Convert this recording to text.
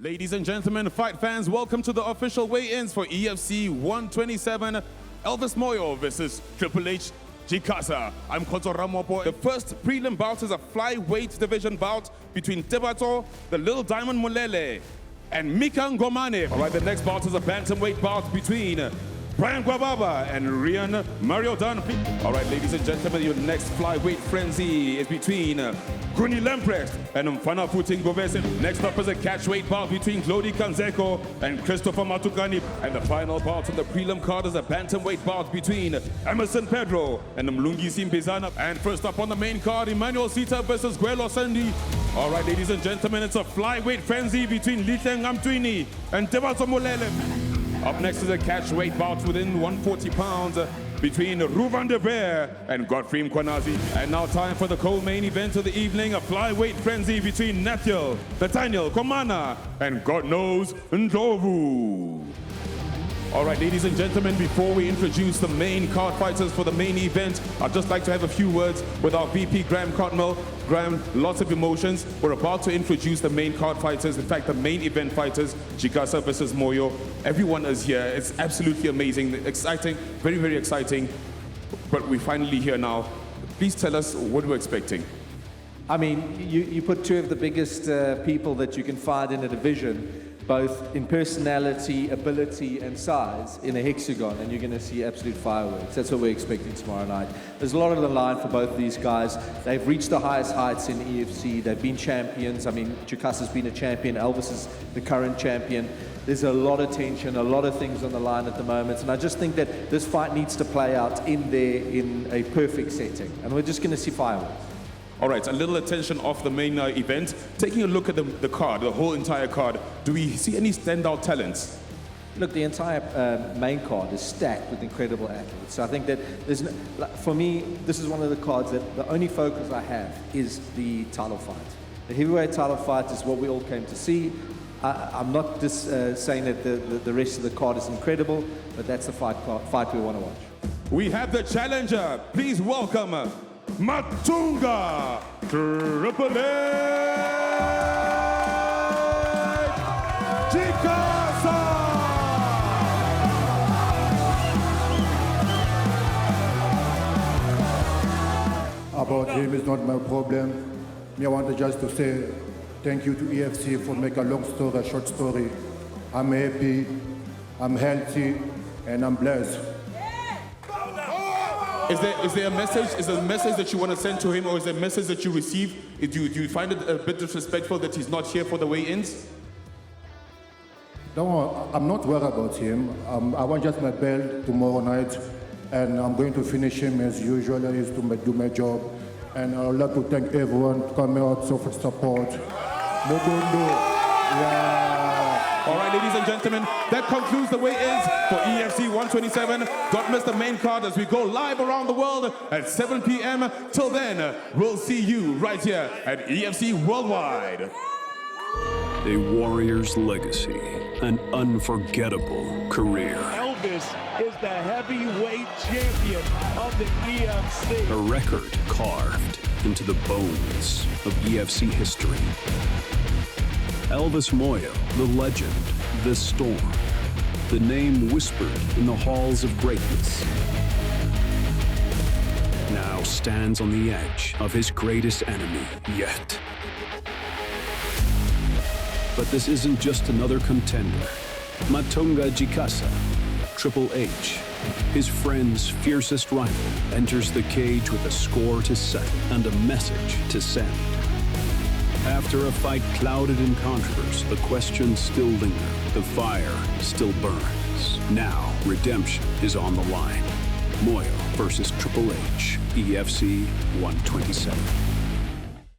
Ladies and gentlemen, fight fans, welcome to the official weigh-ins for EFC 127. Elvis Moyo versus Triple H Djikasa. I'm Khotso Ramopo. The first prelim bout is a flyweight division bout between Tebato, the Little Diamond Mulele, and Mika Ngomane. All right, the next bout is a bantamweight bout between Brian Gwababa and Rian Mario Dunn. All right, ladies and gentlemen, your next flyweight frenzy is between Gruni Lamprecht and Mfana Futing Govese. Next up is a catchweight bout between Glody Kanzeko and Christopher Matukani. And the final bout on the prelim card is a bantamweight bout between Emerson Pedro and Mlungi Simpizana. And first up on the main card, Emmanuel Sita versus Gwelo Sandi. All right, ladies and gentlemen, it's a flyweight frenzy between Litleng Amtwini and Tebato Mulele. Up next is a catchweight bout within 140 pounds between Ruvan de Beer and Godfrey Mkwanazi. And now time for the co-main event of the evening, a flyweight frenzy between Nathaniel, Nathaniel Komana and God knows Ndlovu. All right, ladies and gentlemen, before we introduce the main card fighters for the main event, I'd just like to have a few words with our VP, Graham Cotmell. Graham, lots of emotions. We're about to introduce the main card fighters, in fact, the main event fighters, Djikasa versus Moyo. Everyone is here. It's absolutely amazing, exciting, very, very exciting. But we're finally here now. Please tell us what we're expecting. I mean, you put two of the biggest people that you can find in a division, both in personality, ability, and size, in a hexagon, and you're going to see absolute fireworks. That's what we're expecting tomorrow night. There's a lot on the line for both these guys. They've reached the highest heights in EFC. They've been champions. I mean, Djikasa's been a champion. Elvis is the current champion. There's a lot of tension, a lot of things on the line at the moment, and I just think that this fight needs to play out in a perfect setting, and we're just going to see fireworks. All right, a little attention off the main event. Taking a look at the card, the whole entire card, do we see any standout talents? Look, the entire main card is stacked with incredible athletes. So I think that there's, for me, this is one of the cards that the only focus I have is the title fight. The heavyweight title fight is what we all came to see. I'm not just saying that the rest of the card is incredible, but that's the fight we want to watch. We have the challenger. Please welcome Matunga Djikasa. About him is not my problem. I wanted just to say thank you to EFC for making a long story a short story. I'm happy, I'm healthy, and I'm blessed. Is there a message? Is there a message that you want to send to him, or is there a message that you receive? Do you find it a bit disrespectful that he's not here for the weigh-ins? No, I'm not worried about him. I want just my belt tomorrow night, and I'm going to finish him as usual. I used to do my job, and I'd like to thank everyone for coming out so for support. Mogondo, yeah. All right, ladies and gentlemen, that concludes the weigh-ins for EFC 127. Don't miss the main card as we go live around the world at 7 p.m. Till then, we'll see you right here at EFC Worldwide. A warrior's legacy, an unforgettable career. Elvis is the heavyweight champion of the EFC. A record carved into the bones of EFC history. Elvis Moyo, the legend, the storm, the name whispered in the halls of greatness, now stands on the edge of his greatest enemy yet. But this isn't just another contender. Matunga Djikasa, Triple H, his friend's fiercest rival, enters the cage with a score to settle and a message to send. After a fight clouded in controversy, the questions still linger, the fire still burns. Now, redemption is on the line. Moyo versus Triple H, EFC 127.